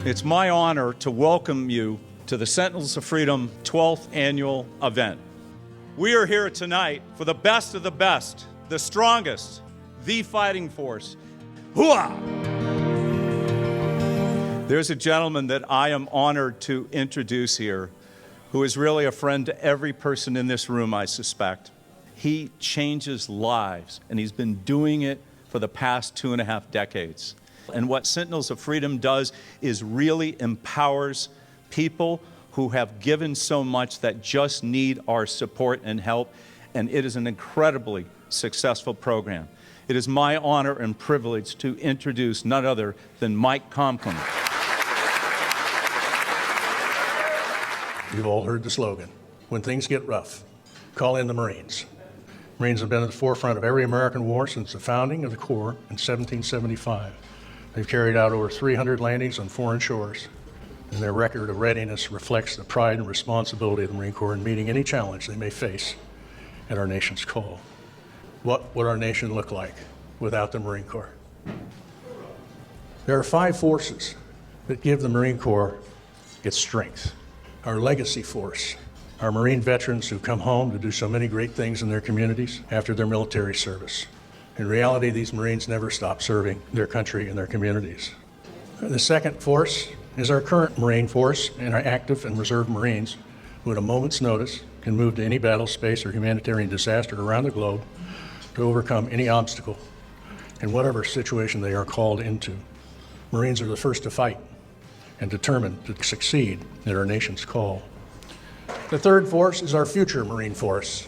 It's my honor to welcome you to the Sentinels of Freedom 12th annual event. We are here tonight for the best of the best, the strongest, the fighting force. Hooah! There's a gentleman that I am honored to introduce here who is really a friend to every person in this room, I suspect. He changes lives, and he's been doing it for the past 2.5 decades. And what Sentinels of Freedom does is really empowers people who have given so much that just need our support and help, and it is an incredibly successful program. It is my honor and privilege to introduce none other than Mike Conklin. You've all heard the slogan, when things get rough, call in the Marines. Marines have been at the forefront of every American war since the founding of the Corps in 1775. They've carried out over 300 landings on foreign shores, and their record of readiness reflects the pride and responsibility of the Marine Corps in meeting any challenge they may face at our nation's call. What would our nation look like without the Marine Corps? There are 5 forces that give the Marine Corps its strength. Our legacy force, our Marine veterans who come home to do so many great things in their communities after their military service. In reality, these Marines never stop serving their country and their communities. The second force is our current Marine force and our active and reserve Marines who at a moment's notice can move to any battle space or humanitarian disaster around the globe to overcome any obstacle in whatever situation they are called into. Marines are the first to fight and determined to succeed at our nation's call. The third force is our future Marine force,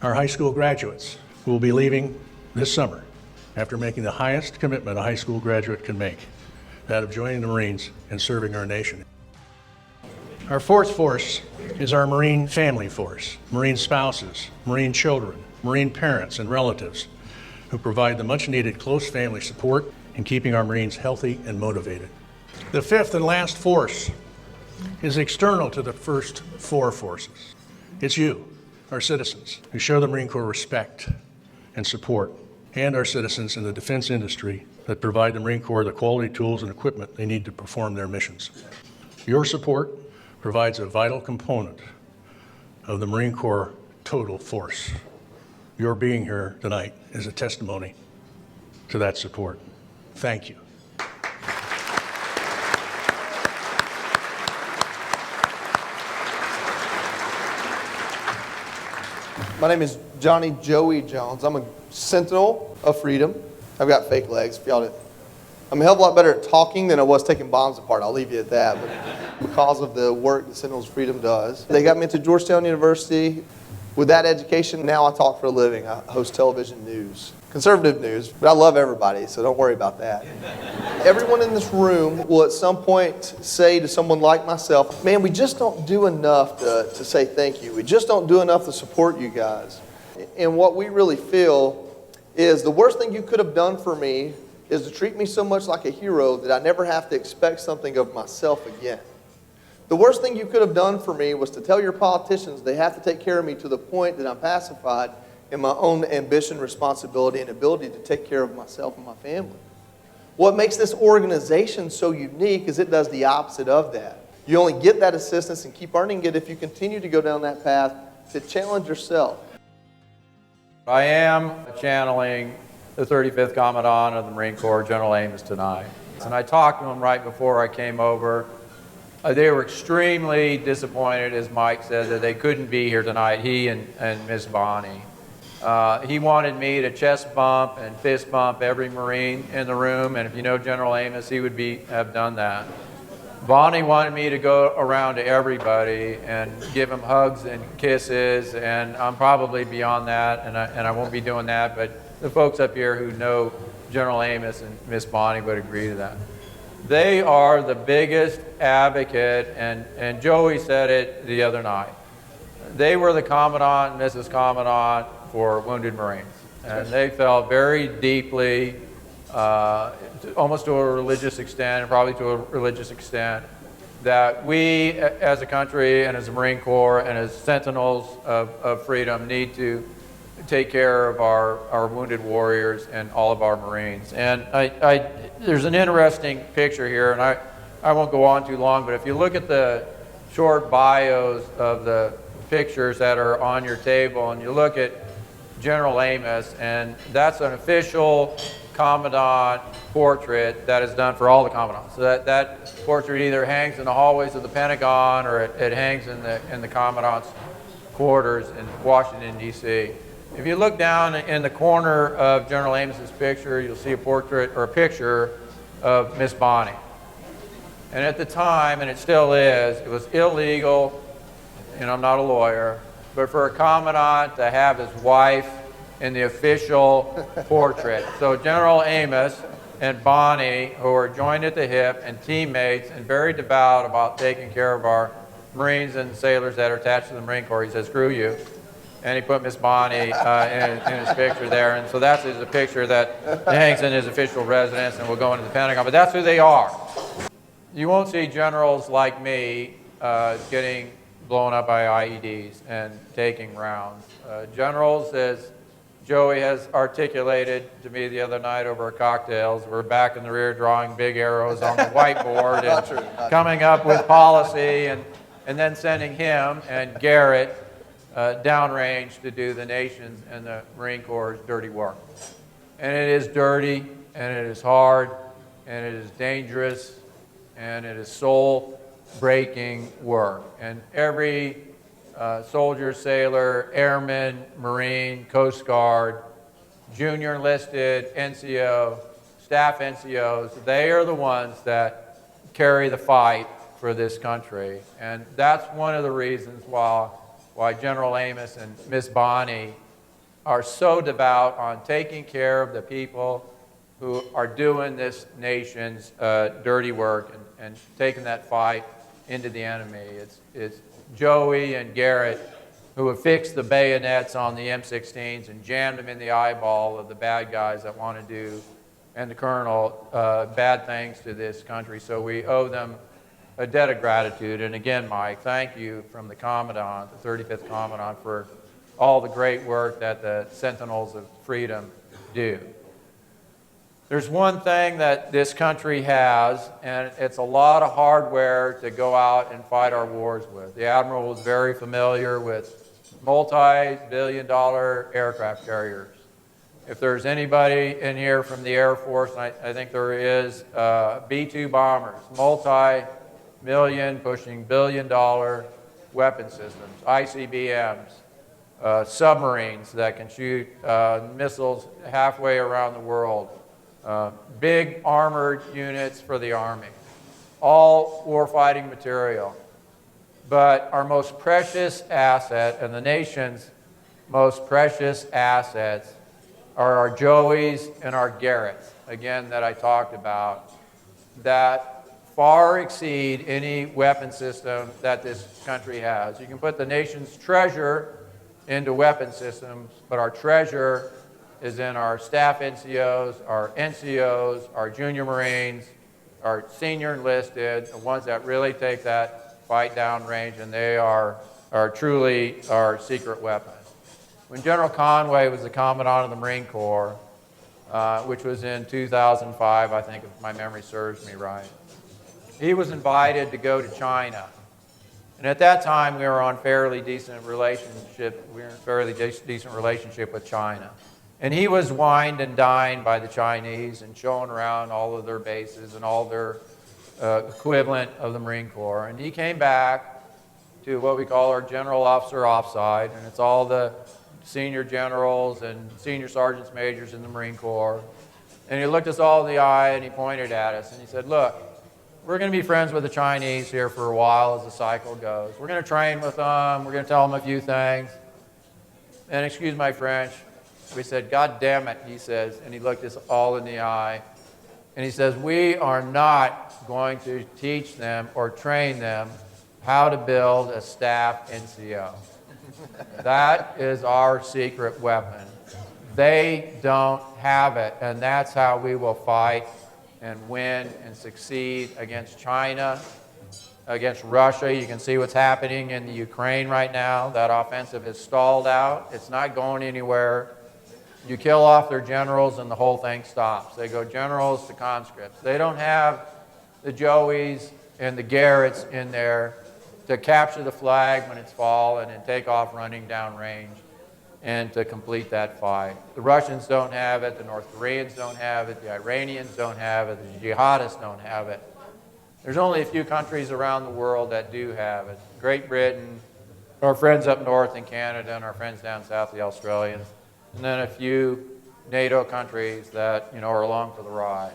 our high school graduates who will be leaving this summer after making the highest commitment a high school graduate can make, that of joining the Marines and serving our nation. Our fourth force is our Marine family force, Marine spouses, Marine children, Marine parents and relatives who provide the much needed close family support in keeping our Marines healthy and motivated. The fifth and last force is external to the first 4 forces. It's you, our citizens, who show the Marine Corps respect and support, and our citizens in the defense industry that provide the Marine Corps the quality tools and equipment they need to perform their missions. Your support provides a vital component of the Marine Corps total force. Your being here tonight is a testimony to that support. Thank you. My name is Johnny Joey Jones. I'm a Sentinel of Freedom. I've got fake legs, if y'all didn't. I'm a hell of a lot better at talking than I was taking bombs apart. I'll leave you at that. But because of the work that Sentinels of Freedom does, they got me into Georgetown University. With that education, now I talk for a living. I host television news, conservative news, but I love everybody, so don't worry about that. Everyone in this room will at some point say to someone like myself, man, we just don't do enough to say thank you. We just don't do enough to support you guys. And what we really feel is the worst thing you could have done for me is to treat me so much like a hero that I never have to expect something of myself again. The worst thing you could have done for me was to tell your politicians they have to take care of me to the point that I'm pacified in my own ambition, responsibility, and ability to take care of myself and my family. What makes this organization so unique is it does the opposite of that. You only get that assistance and keep earning it if you continue to go down that path to challenge yourself. I am channeling the 35th Commandant of the Marine Corps, General Amos, tonight. And I talked to him right before I came over. They were extremely disappointed, as Mike said, that they couldn't be here tonight, he and Miss Bonnie. He wanted me to chest bump and fist bump every Marine in the room, and if you know General Amos, he would have done that. Bonnie wanted me to go around to everybody and give them hugs and kisses, and I'm probably beyond that, and I won't be doing that, but the folks up here who know General Amos and Miss Bonnie would agree to that. They are the biggest advocate, and Joey said it the other night. They were the Commandant and Mrs. Commandant for Wounded Marines, and they felt very deeply, almost to a religious extent, and probably to a religious extent, that we as a country and as a Marine Corps and as Sentinels of Freedom need to take care of our wounded warriors and all of our Marines. And there's an interesting picture here, and I won't go on too long, but if you look at the short bios of the pictures that are on your table, and you look at General Amos, and that's an official Commandant portrait that is done for all the Commandants. So that portrait either hangs in the hallways of the Pentagon or it hangs in the Commandant's quarters in Washington, D.C. If you look down in the corner of General Amos's picture, you'll see a portrait or a picture of Miss Bonnie. And at the time, and it still is, it was illegal, and I'm not a lawyer, but for a Commandant to have his wife in the official portrait. So General Amos and Bonnie, who are joined at the hip and teammates and very devout about taking care of our Marines and sailors that are attached to the Marine Corps, he says, screw you. And he put Miss Bonnie in his picture there. And so that's a picture that hangs in his official residence and will go into the Pentagon. But that's who they are. You won't see generals like me getting blown up by IEDs and taking rounds. Generals, as Joey has articulated to me the other night over cocktails, we're back in the rear drawing big arrows on the whiteboard and coming up with policy and then sending him and Garrett downrange to do the nation's and the Marine Corps' dirty work. And it is dirty, and it is hard, and it is dangerous, and it is soul-breaking work. And every soldier, sailor, airman, Marine, Coast Guard, junior enlisted, NCO, staff NCOs, they are the ones that carry the fight for this country. And that's one of the reasons why General Amos and Miss Bonnie are so devout on taking care of the people who are doing this nation's dirty work and taking that fight into the enemy. It's Joey and Garrett who have fixed the bayonets on the M16s and jammed them in the eyeball of the bad guys that want to do, and the colonel, bad things to this country. So we owe them a debt of gratitude. And again, Mike, thank you from the Commandant, the 35th Commandant, for all the great work that the Sentinels of Freedom do. There's one thing that this country has, and it's a lot of hardware to go out and fight our wars with. The Admiral was very familiar with multi-billion-dollar aircraft carriers. If there's anybody in here from the Air Force, and I think there is, B-2 bombers, multi-million, pushing billion-dollar weapon systems, ICBMs, submarines that can shoot missiles halfway around the world, big armored units for the Army, all warfighting material. But our most precious asset, and the nation's most precious assets, are our Joeys and our Garretts, again, that I talked about, that far exceed any weapon system that this country has. You can put the nation's treasure into weapon systems, but our treasure is in our staff NCOs, our NCOs, our junior Marines, our senior enlisted, the ones that really take that fight down range, and they are truly our secret weapon. When General Conway was the Commandant of the Marine Corps, which was in 2005, I think, if my memory serves me right, he was invited to go to China. And at that time, we were on fairly decent relationship. We were in a fairly decent relationship with China. And he was wined and dined by the Chinese and shown around all of their bases and all their equivalent of the Marine Corps. And he came back to what we call our general officer offside, and it's all the senior generals and senior sergeants majors in the Marine Corps. And he looked us all in the eye and he pointed at us and he said, look, we're going to be friends with the Chinese here for a while as the cycle goes. We're going to train with them. We're going to tell them a few things. And excuse my French, we said, God damn it, he says, and he looked us all in the eye. And he says, we are not going to teach them or train them how to build a staff NCO. That is our secret weapon. They don't have it, and that's how we will fight and win and succeed against China, against Russia. You can see what's happening in the Ukraine right now. That offensive has stalled out. It's not going anywhere. You kill off their generals and the whole thing stops. They go generals to conscripts. They don't have the Joeys and the Garretts in there to capture the flag when it's fallen and take off running downrange and to complete that fight. The Russians don't have it, the North Koreans don't have it, the Iranians don't have it, the jihadists don't have it. There's only a few countries around the world that do have it. Great Britain, our friends up north in Canada, and our friends down south, the Australians, and then a few NATO countries that are along for the ride.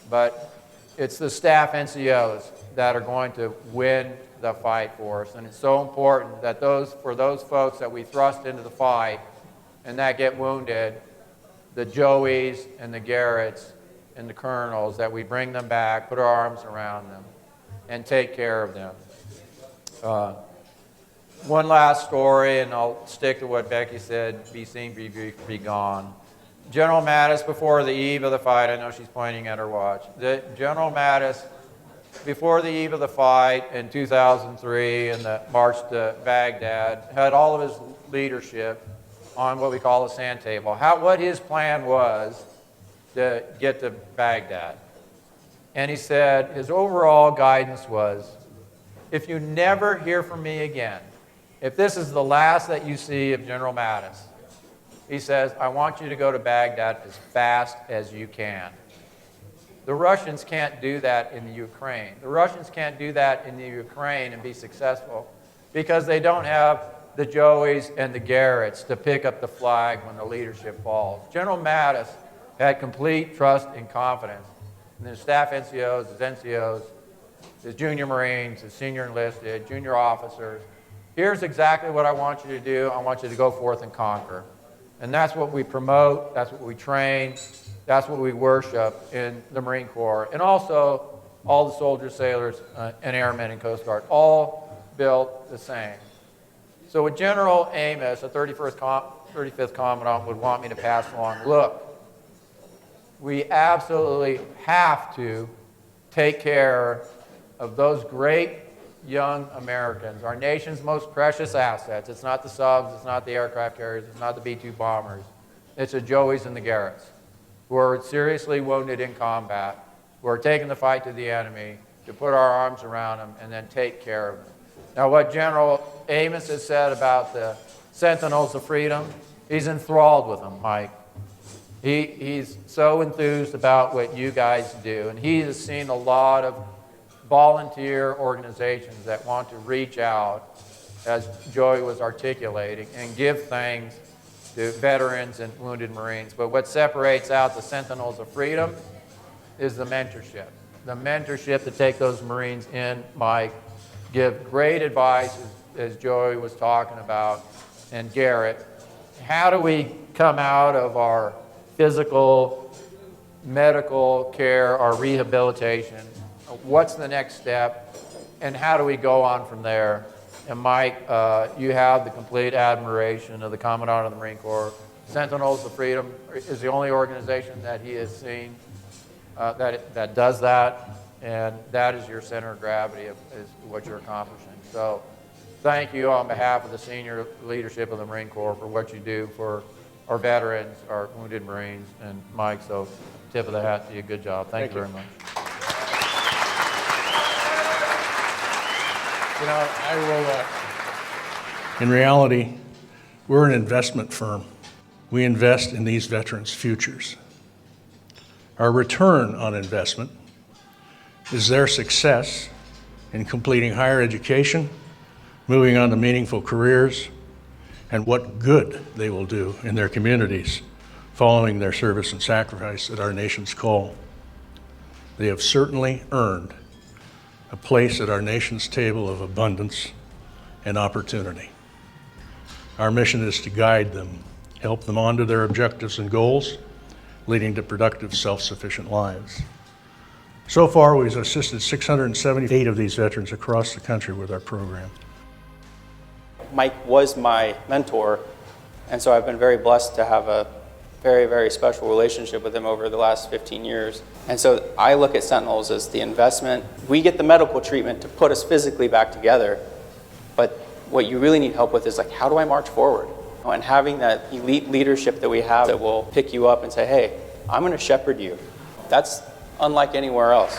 But it's the staff NCOs that are going to win the fight for us, and it's so important that for those folks that we thrust into the fight and that get wounded, the Joeys and the Garretts and the colonels, that we bring them back, put our arms around them, and take care of them. One last story, and I'll stick to what Becky said, be seen, be gone. General Mattis, before the eve of the fight, I know she's pointing at her watch, General Mattis, before the eve of the fight in 2003 and the march to Baghdad, had all of his leadership on what we call the sand table. What his plan was to get to Baghdad. And he said his overall guidance was, if you never hear from me again, if this is the last that you see of General Mattis, he says, I want you to go to Baghdad as fast as you can. The Russians can't do that in the Ukraine. The Russians can't do that in the Ukraine and be successful because they don't have the Joeys and the Garretts to pick up the flag when the leadership falls. General Mattis had complete trust and confidence in his staff NCOs, his NCOs, his junior Marines, his senior enlisted, junior officers. Here's exactly what I want you to do. I want you to go forth and conquer. And that's what we promote, that's what we train, that's what we worship in the Marine Corps. And also, all the soldiers, sailors, and airmen and Coast Guard, all built the same. So what General Amos, the 35th Commandant, would want me to pass along, look, we absolutely have to take care of those great young Americans, our nation's most precious assets. It's not the subs, it's not the aircraft carriers, it's not the B-2 bombers. It's the Joeys and the Garretts, who are seriously wounded in combat, who are taking the fight to the enemy, to put our arms around them and then take care of them. Now, what General Amos has said about the Sentinels of Freedom, he's enthralled with them, Mike. He's so enthused about what you guys do, and he has seen a lot of volunteer organizations that want to reach out, as Joey was articulating, and give things to veterans and wounded Marines. But what separates out the Sentinels of Freedom is the mentorship. The mentorship to take those Marines in, Mike, give great advice, as Joey was talking about, and Garrett. How do we come out of our physical, medical care, our rehabilitation? What's the next step, and how do we go on from there? And Mike, you have the complete admiration of the Commandant of the Marine Corps. Sentinels of Freedom is the only organization that he has seen that does that, and that is your center of gravity is what you're accomplishing. So thank you on behalf of the senior leadership of the Marine Corps for what you do for our veterans, our wounded Marines, and Mike, so tip of the hat to you. Good job. Thank you very much. In reality, we're an investment firm. We invest in these veterans' futures. Our return on investment is their success in completing higher education, moving on to meaningful careers, and what good they will do in their communities following their service and sacrifice at our nation's call. They have certainly earned a place at our nation's table of abundance and opportunity. Our mission is to guide them, help them onto their objectives and goals, leading to productive, self-sufficient lives. So far, we've assisted 678 of these veterans across the country with our program. Mike was my mentor, and so I've been very blessed to have a very, very special relationship with him over the last 15 years. And so I look at Sentinels as the investment. We get the medical treatment to put us physically back together, but what you really need help with is like, how do I march forward? And having that elite leadership that we have that will pick you up and say, hey, I'm going to shepherd you. That's unlike anywhere else.